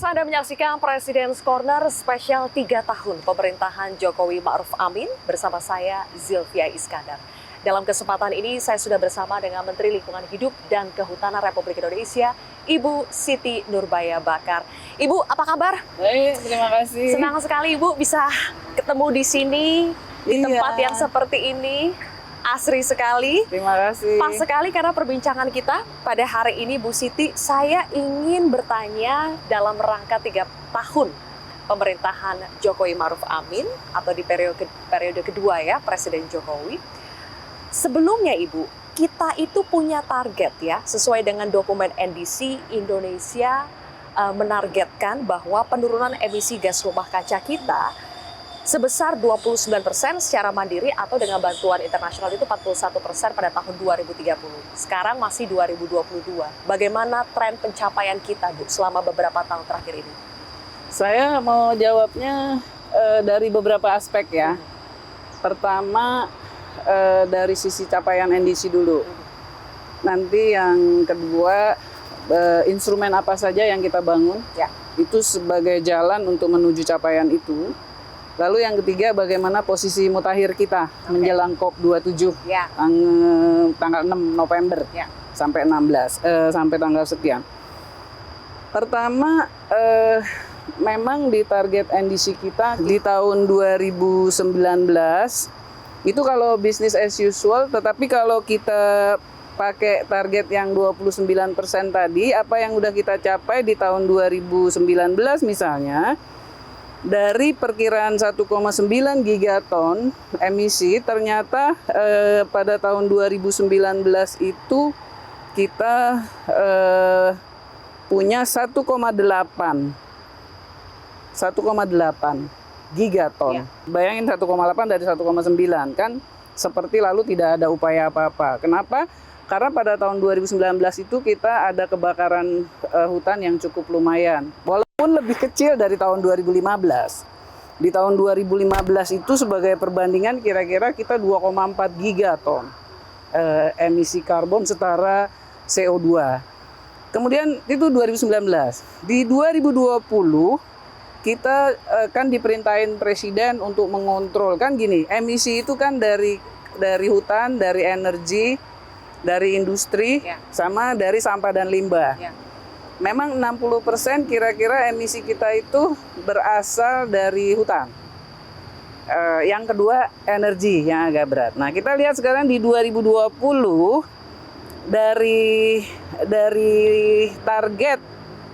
Pemirsa, Anda menyaksikan Presiden Corner spesial 3 tahun pemerintahan Jokowi Ma'ruf Amin bersama saya Zilvia Iskandar. Dalam kesempatan ini saya sudah bersama dengan Menteri Lingkungan Hidup dan Kehutanan Republik Indonesia, Ibu Siti Nurbaya Bakar. Ibu, apa kabar? Baik, terima kasih. Senang sekali Ibu bisa ketemu di sini, di tempat yang seperti ini. Asri sekali. Terima kasih. Pas sekali karena perbincangan kita pada hari ini, Bu Siti, saya ingin bertanya dalam rangka 3 tahun pemerintahan Jokowi Ma'ruf Amin atau di periode kedua ya Presiden Jokowi. Sebelumnya Ibu, kita itu punya target ya, sesuai dengan dokumen NDC Indonesia menargetkan bahwa penurunan emisi gas rumah kaca kita sebesar 29% secara mandiri atau dengan bantuan internasional itu 41% pada tahun 2030. Sekarang masih 2022. Bagaimana tren pencapaian kita, Bu, selama beberapa tahun terakhir ini? Saya mau jawabnya dari beberapa aspek ya. Pertama, dari sisi capaian NDC dulu. Nanti yang kedua, instrumen apa saja yang kita bangun, Ya. itu sebagai jalan untuk menuju capaian itu. Lalu yang ketiga, bagaimana posisi mutakhir kita menjelang COP27 Ya. tanggal 6 November Ya. sampai 16 sampai tanggal sekian. Pertama, memang di target NDC kita di tahun 2019 itu kalau business as usual, tetapi kalau kita pakai target yang 29% tadi, apa yang udah kita capai di tahun 2019 misalnya, dari perkiraan 1,9 gigaton emisi, ternyata pada tahun 2019 itu kita punya 1,8 gigaton. Ya. Bayangin 1,8 dari 1,9 kan seperti lalu tidak ada upaya apa-apa. Kenapa? Karena pada tahun 2019 itu kita ada kebakaran hutan yang cukup lumayan. Walaupun lebih kecil dari tahun 2015. Di tahun 2015 itu sebagai perbandingan kira-kira kita 2,4 gigaton emisi karbon setara CO2. Kemudian itu 2019. Di 2020 kita kan diperintahin Presiden untuk mengontrol. Kan gini, emisi itu kan dari hutan, dari energi, dari industri, Ya. sama dari sampah dan limbah. Ya. Memang 60% kira-kira emisi kita itu berasal dari hutan. Yang kedua, energi yang agak berat. Nah, kita lihat sekarang di 2020 dari target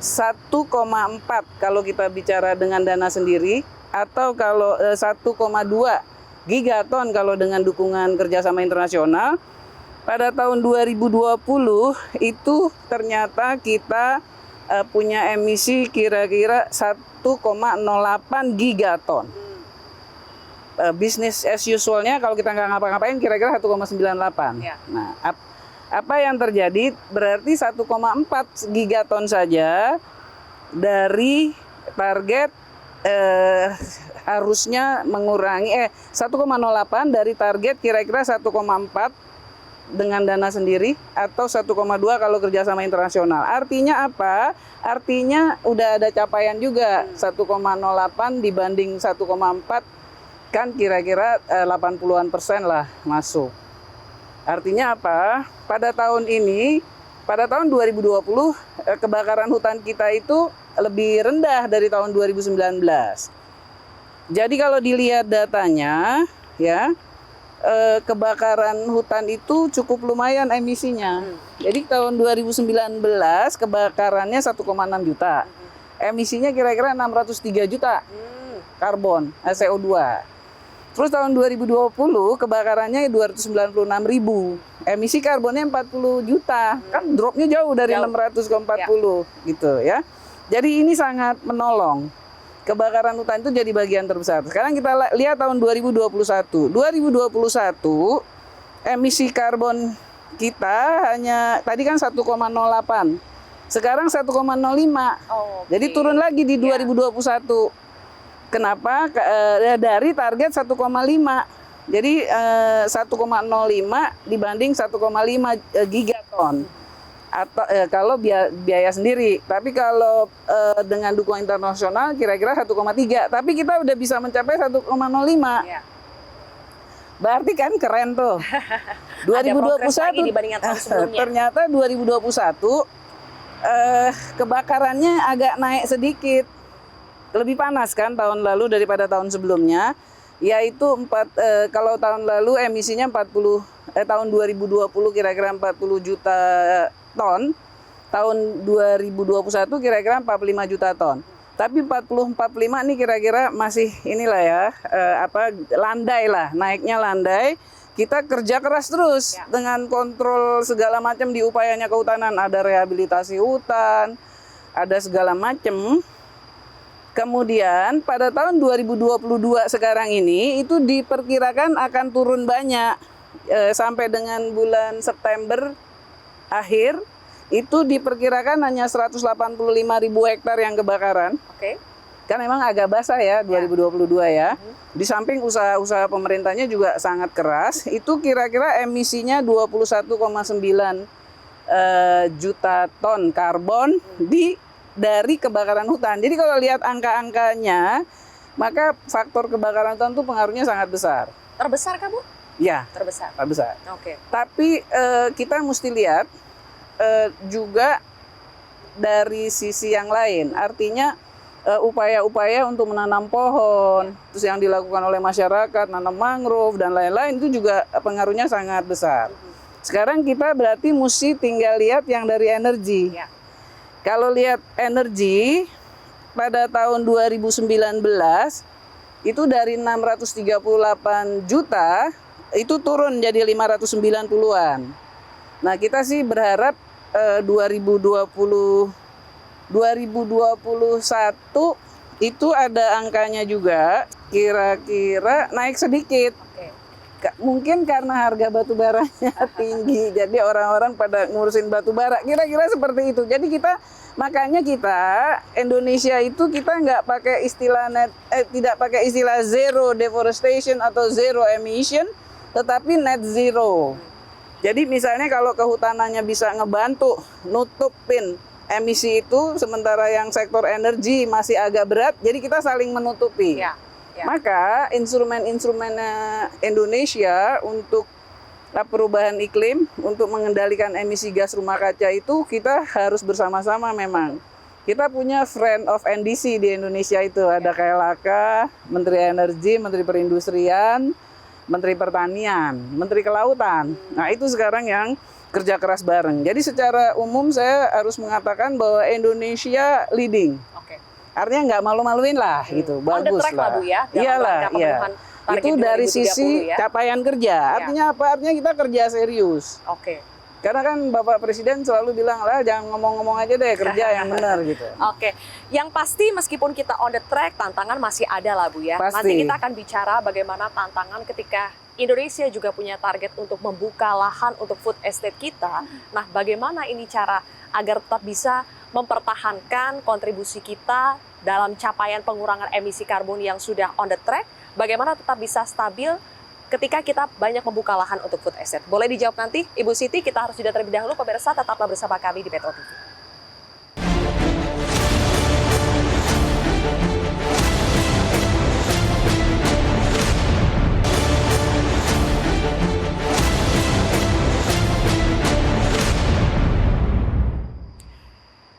1,4 kalau kita bicara dengan dana sendiri, atau kalau 1,2 gigaton kalau dengan dukungan kerjasama internasional. Pada tahun 2020 itu ternyata kita punya emisi kira-kira 1,08 gigaton. Business as usual-nya kalau kita nggak ngapa-ngapain kira-kira 1,98. Ya. Nah, apa yang terjadi? Berarti 1,4 gigaton saja dari target harusnya mengurangi 1,08 dari target kira-kira 1,4 dengan dana sendiri atau 1,2 kalau kerjasama internasional. Artinya apa? Artinya udah ada capaian juga. 1,08 dibanding 1,4 kan kira-kira 80-an% lah masuk. Artinya apa? Pada tahun ini, pada tahun 2020 kebakaran hutan kita itu lebih rendah dari tahun 2019. Jadi kalau dilihat datanya ya, kebakaran hutan itu cukup lumayan emisinya. Jadi tahun 2019 kebakarannya 1,6 juta. Emisinya kira-kira 603 juta karbon, CO2. Terus tahun 2020 kebakarannya 296 ribu. Emisi karbonnya 40 juta. Kan dropnya jauh dari 600 ke 40 gitu ya. Jadi ini sangat menolong. Kebakaran hutan itu jadi bagian terbesar. Sekarang kita lihat tahun 2021. 2021 emisi karbon kita hanya tadi kan 1,08. Sekarang 1,05. Jadi turun lagi di 2021. Kenapa? Dari target 1,5. Jadi 1,05 dibanding 1,5 gigaton. atau kalau biaya sendiri. Tapi kalau dengan dukungan internasional kira-kira 1,3. Tapi kita udah bisa mencapai 1,05. Ya. Berarti kan keren tuh. Ada progres lagi dibandingkan tahun sebelumnya. Ternyata 2021 kebakarannya agak naik sedikit. Lebih panas kan tahun lalu daripada tahun sebelumnya. Yaitu kalau tahun lalu emisinya tahun 2020 kira-kira 40 juta ton. Tahun 2021 kira-kira 45 juta ton. Tapi 40-45 nih kira-kira masih inilah ya, landai lah, naiknya landai. Kita kerja keras terus dengan kontrol segala macam di upayanya kehutanan. Ada rehabilitasi hutan, ada segala macam. Kemudian pada tahun 2022 sekarang ini itu diperkirakan akan turun banyak. Sampai dengan bulan September akhir itu diperkirakan hanya 185.000 hektar yang kebakaran. Oke. Kan memang agak basah ya 2022 ya. Di samping usaha-usaha pemerintahnya juga sangat keras, itu kira-kira emisinya 21,9 juta ton karbon dari kebakaran hutan. Jadi kalau lihat angka-angkanya, maka faktor kebakaran hutan itu pengaruhnya sangat besar. Terbesar kamu? Ya, terbesar. Oke. Tapi kita mesti lihat juga dari sisi yang lain. Artinya upaya-upaya untuk menanam pohon, terus yang dilakukan oleh masyarakat, nanam mangrove dan lain-lain itu juga pengaruhnya sangat besar. Sekarang kita berarti mesti tinggal lihat yang dari energi. Ya. Kalau lihat energi pada tahun 2019 itu dari 638 juta itu turun jadi 590-an. Nah, kita sih berharap 2021 itu ada angkanya juga, kira-kira naik sedikit. Oke. Mungkin karena harga batu baranya tinggi, jadi orang-orang pada ngurusin batu bara, kira-kira seperti itu. Jadi makanya kita Indonesia itu kita nggak pakai istilah tidak pakai istilah zero deforestation atau zero emission, tetapi net zero. Jadi misalnya kalau kehutanannya bisa ngebantu nutupin emisi itu, sementara yang sektor energi masih agak berat, jadi kita saling menutupi. Ya. Maka instrumen-instrumen Indonesia untuk perubahan iklim, untuk mengendalikan emisi gas rumah kaca itu kita harus bersama-sama memang. Kita punya friend of NDC di Indonesia itu, ada KLHK, Menteri Energi, Menteri Perindustrian, Menteri Pertanian, Menteri Kelautan. Nah, itu sekarang yang kerja keras bareng. Jadi secara umum saya harus mengatakan bahwa Indonesia leading. Oke. Artinya nggak malu-maluin lah gitu, bagus On the track lah Bu ya, dalam Iyalah, rangka pemenuhan target itu dari 2030 sisi ya. capaian kerja. Artinya apa? Artinya kita kerja serius. Oke. Karena kan Bapak Presiden selalu bilang lah jangan ngomong-ngomong aja deh, kerja yang benar gitu. Oke, yang pasti meskipun kita on the track, tantangan masih ada lah Bu ya. Pasti. Nanti kita akan bicara bagaimana tantangan ketika Indonesia juga punya target untuk membuka lahan untuk food estate kita. Nah, bagaimana ini cara agar tetap bisa mempertahankan kontribusi kita dalam capaian pengurangan emisi karbon yang sudah on the track, bagaimana tetap bisa stabil ketika kita banyak membuka lahan untuk food estate. Boleh dijawab nanti, Ibu Siti. Kita harus jeda terlebih dahulu, pemirsa, tetaplah bersama kami di Metro TV.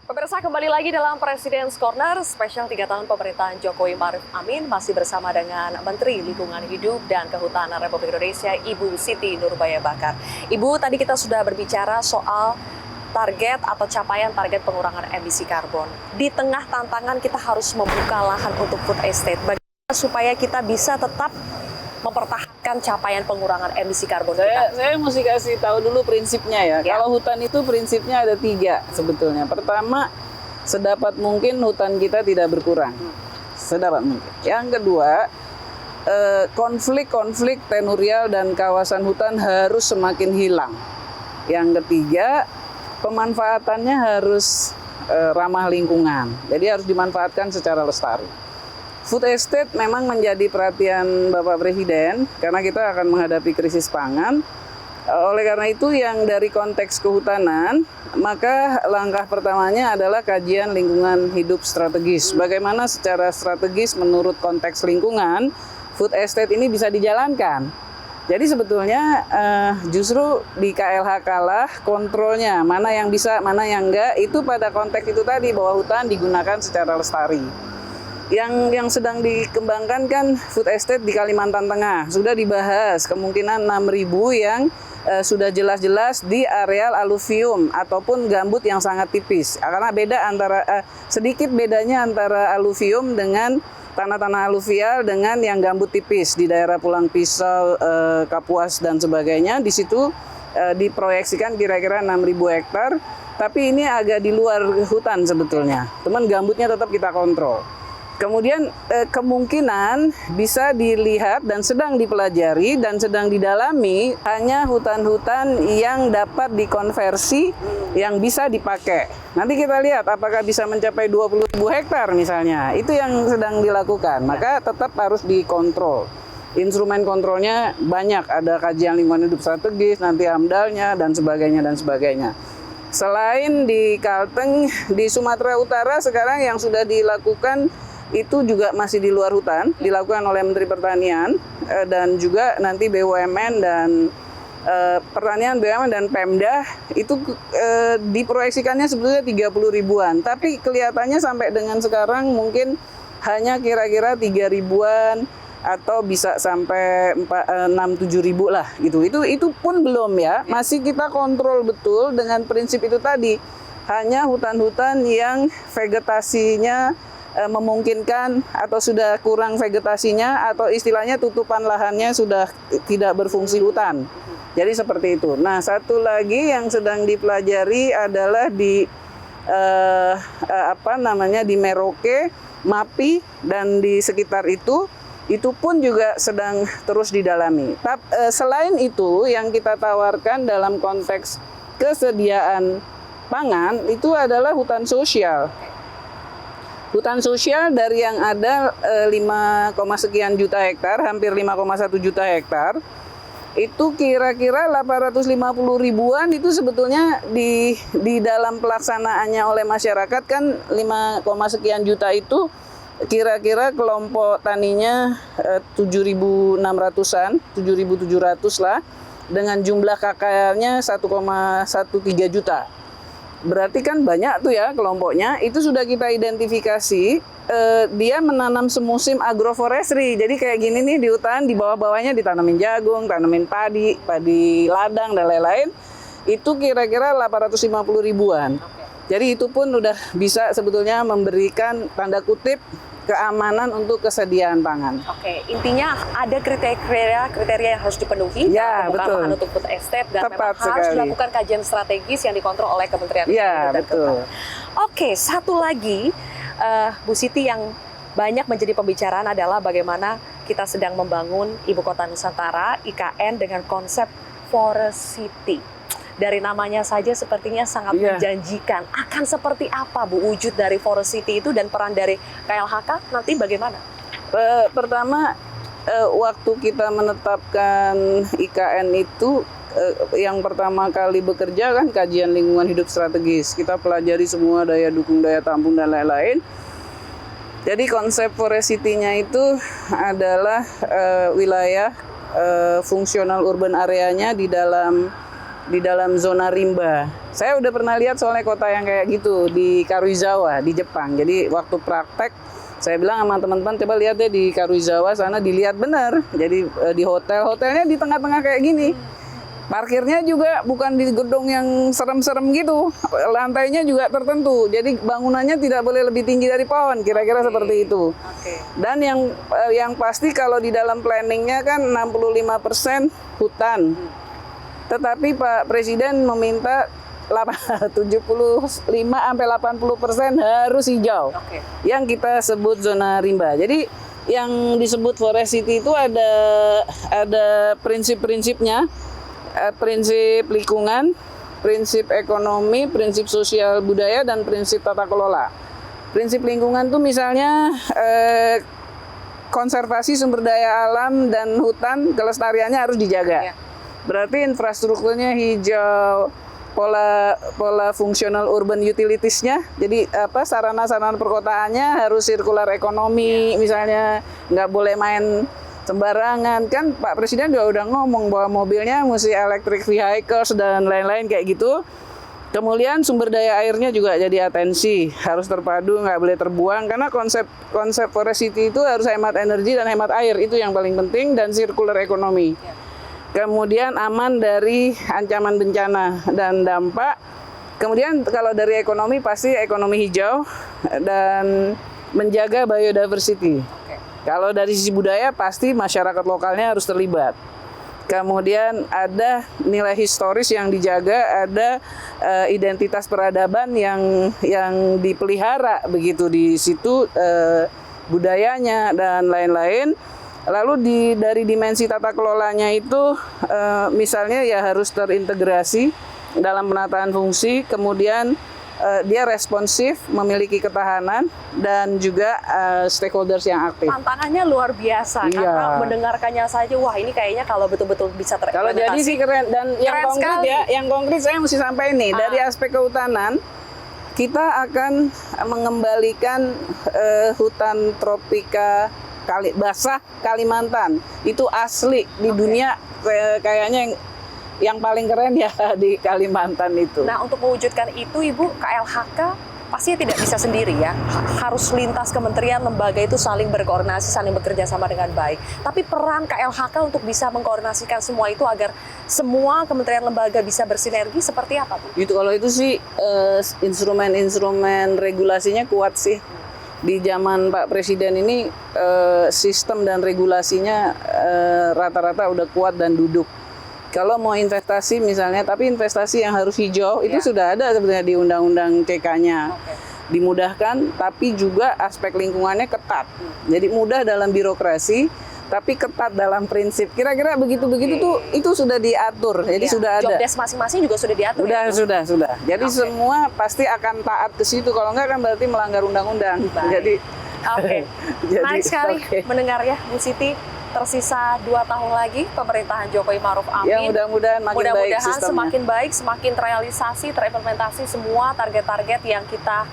Pemirsa, kembali lagi dalam Presiden Corner spesial 3 tahun pemerintahan Jokowi Maruf Amin, masih bersama dengan Menteri Lingkungan Hidup dan Kehutanan Republik Indonesia, Ibu Siti Nurbaya Bakar. Ibu, tadi kita sudah berbicara soal target atau capaian target pengurangan emisi karbon. Di tengah tantangan kita harus membuka lahan untuk food estate. Bagaimana supaya kita bisa tetap mempertahankan capaian pengurangan emisi karbon kita? Saya mesti kasih tahu dulu prinsipnya ya. Kalau hutan itu prinsipnya ada 3 sebetulnya. Pertama, sedapat mungkin hutan kita tidak berkurang. Sedapat mungkin. Yang kedua, konflik-konflik tenurial dan kawasan hutan harus semakin hilang. Yang ketiga, pemanfaatannya harus ramah lingkungan. Jadi harus dimanfaatkan secara lestari. Food estate memang menjadi perhatian Bapak Presiden karena kita akan menghadapi krisis pangan. Oleh karena itu yang dari konteks kehutanan, maka langkah pertamanya adalah kajian lingkungan hidup strategis. Bagaimana secara strategis menurut konteks lingkungan, food estate ini bisa dijalankan. Jadi sebetulnya justru di KLHK lah kontrolnya, mana yang bisa, mana yang enggak, itu pada konteks itu tadi, bahwa hutan digunakan secara lestari. Yang sedang dikembangkan kan food estate di Kalimantan Tengah, sudah dibahas kemungkinan 6.000 yang sudah jelas-jelas di areal aluvium ataupun gambut yang sangat tipis. Karena beda antara sedikit bedanya antara aluvium dengan tanah-tanah aluvial dengan yang gambut tipis di daerah Pulang Pisau, Kapuas dan sebagainya. Di situ diproyeksikan kira-kira 6.000 hektar, tapi ini agak di luar hutan sebetulnya. Teman gambutnya tetap kita kontrol. Kemudian kemungkinan bisa dilihat dan sedang dipelajari dan sedang didalami hanya hutan-hutan yang dapat dikonversi yang bisa dipakai. Nanti kita lihat apakah bisa mencapai 20.000 hektar misalnya. Itu yang sedang dilakukan. Maka tetap harus dikontrol. Instrumen kontrolnya banyak, ada kajian lingkungan hidup strategis, nanti AMDAL-nya dan sebagainya dan sebagainya. Selain di Kalteng, di Sumatera Utara sekarang yang sudah dilakukan itu juga masih di luar hutan, dilakukan oleh Menteri Pertanian dan juga nanti BUMN dan Pertanian, BUMN dan Pemda itu diproyeksikannya sebetulnya 30 ribuan, tapi kelihatannya sampai dengan sekarang mungkin hanya kira-kira 3 ribuan atau bisa sampai 6-7 ribu lah gitu. Itu pun belum ya, masih kita kontrol betul dengan prinsip itu tadi, hanya hutan-hutan yang vegetasinya memungkinkan atau sudah kurang vegetasinya atau istilahnya tutupan lahannya sudah tidak berfungsi hutan. Jadi seperti itu. Nah, satu lagi yang sedang dipelajari adalah di di Merauke, Mapi dan di sekitar itu pun juga sedang terus didalami. Selain itu yang kita tawarkan dalam konteks kesediaan pangan itu adalah hutan sosial. Hutan sosial dari yang ada 5, sekian juta hektar, hampir 5,1 juta hektar, itu kira-kira 850 ribuan itu sebetulnya di dalam pelaksanaannya oleh masyarakat kan 5, sekian juta itu kira-kira kelompok taninya 7.600-an, 7.700 lah, dengan jumlah KKR-nya 1,13 juta. Berarti kan banyak tuh ya kelompoknya, itu sudah kita identifikasi, dia menanam semusim agroforestry. Jadi kayak gini nih di hutan, di bawah-bawahnya ditanamin jagung, tanamin padi ladang dan lain-lain, itu kira-kira 850 ribuan. Jadi itu pun udah bisa sebetulnya memberikan tanda kutip keamanan untuk kesediaan pangan. Oke, intinya ada kriteria yang harus dipenuhi ya, bukan lahan untuk food estate dan tepat memang harus dilakukan kajian strategis yang dikontrol oleh Kementerian ya, Lingkungan Hidup dan betul. Kehutanan. Oke, satu lagi Bu Siti yang banyak menjadi pembicaraan adalah bagaimana kita sedang membangun Ibu Kota Nusantara IKN dengan konsep Forest City. Dari namanya saja sepertinya sangat menjanjikan. Akan seperti apa Bu wujud dari Forest City itu dan peran dari KLHK nanti bagaimana? Pertama, waktu kita menetapkan IKN itu yang pertama kali bekerja kan kajian lingkungan hidup strategis. Kita pelajari semua daya dukung, daya tampung dan lain-lain. Jadi konsep Forest City-nya itu adalah wilayah fungsional urban areanya di dalam zona rimba. Saya udah pernah lihat soalnya kota yang kayak gitu di Karuizawa di Jepang. Jadi waktu praktek saya bilang sama teman-teman, coba lihat deh di Karuizawa sana, dilihat benar. Jadi di hotelnya di tengah-tengah kayak gini. Parkirnya juga bukan di gedung yang serem-serem gitu. Lantainya juga tertentu. Jadi bangunannya tidak boleh lebih tinggi dari pohon, kira-kira seperti itu. Dan yang pasti kalau di dalam planningnya kan 65% hutan. Tetapi Pak Presiden meminta 75-80% harus hijau. Yang kita sebut zona rimba. Jadi yang disebut Forest City itu ada prinsip-prinsipnya. Prinsip lingkungan, prinsip ekonomi, prinsip sosial budaya, dan prinsip tata kelola. Prinsip lingkungan itu misalnya konservasi sumber daya alam dan hutan, kelestariannya harus dijaga. Berarti infrastrukturnya hijau, pola fungsional urban utilitiesnya, jadi sarana-sarana perkotaannya harus sirkular ekonomi, misalnya nggak boleh main sembarangan. Kan Pak Presiden juga udah ngomong bahwa mobilnya mesti electric vehicles dan lain-lain kayak gitu. Kemudian sumber daya airnya juga jadi atensi, harus terpadu, nggak boleh terbuang, karena konsep Forest City itu harus hemat energi dan hemat air, itu yang paling penting, dan circular ekonomi. Kemudian aman dari ancaman bencana dan dampak. Kemudian kalau dari ekonomi pasti ekonomi hijau dan menjaga biodiversity. Kalau dari sisi budaya pasti masyarakat lokalnya harus terlibat. Kemudian ada nilai historis yang dijaga, ada identitas peradaban yang dipelihara begitu di situ, budayanya dan lain-lain. Lalu dari dimensi tata kelolanya itu misalnya ya harus terintegrasi dalam penataan fungsi, kemudian dia responsif, memiliki ketahanan, dan juga stakeholders yang aktif. Tantangannya luar biasa, Iya. karena mendengarkannya saja, wah ini kayaknya kalau betul-betul bisa Kalau terimplementasi. jadi sih keren, dan yang Keren konkret sekali. yang konkret saya mesti sampaikan nih, dari aspek kehutanan, kita akan mengembalikan hutan tropika basah Kalimantan. Itu asli di dunia, kayaknya yang paling keren ya di Kalimantan itu. Nah, untuk mewujudkan itu, Ibu, KLHK pastinya tidak bisa sendiri ya. Harus lintas kementerian, lembaga itu saling berkoordinasi, saling bekerja sama dengan baik. Tapi peran KLHK untuk bisa mengkoordinasikan semua itu agar semua kementerian lembaga bisa bersinergi seperti apa, Bu? Itu kalau itu sih instrumen-instrumen regulasinya kuat sih. Di zaman Pak Presiden ini sistem dan regulasinya rata-rata udah kuat dan duduk. Kalau mau investasi misalnya, tapi investasi yang harus hijau, itu sudah ada sebenarnya di Undang-Undang CK-nya. Dimudahkan, tapi juga aspek lingkungannya ketat. Jadi mudah dalam birokrasi, tapi ketat dalam prinsip. Kira-kira begitu-begitu tuh itu sudah diatur. Jadi sudah ada. Job desk masing-masing juga sudah diatur. Sudah. Jadi semua pasti akan taat ke situ. Kalau enggak kan berarti melanggar undang-undang. Jadi Menarik sekali mendengar ya, Bu Siti. Tersisa 2 tahun lagi pemerintahan Jokowi Ma'ruf Amin. Ya mudah-mudahan makin baik sistemnya. Semakin baik, semakin terrealisasi, terimplementasi semua target-target yang kita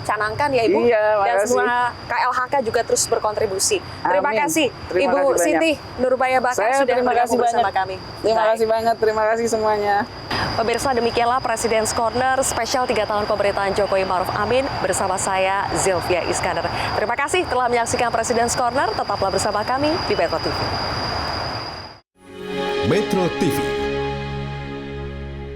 canangkan ya Ibu. Iya, dan makasih. semua KLHK juga terus berkontribusi. Terima Amin. kasih Terima Ibu kasih Siti Nurbaya Bakar Saya sudah terima kasih bergabung bersama banyak. kami. Terima kasih banget, terima kasih semuanya. Pemirsa, demikianlah President's Corner spesial 3 tahun pemerintahan Jokowi Ma'ruf Amin bersama saya Zilvia Iskandar. Terima kasih telah menyaksikan President's Corner. Tetaplah bersama kami di Metro TV. Metro TV,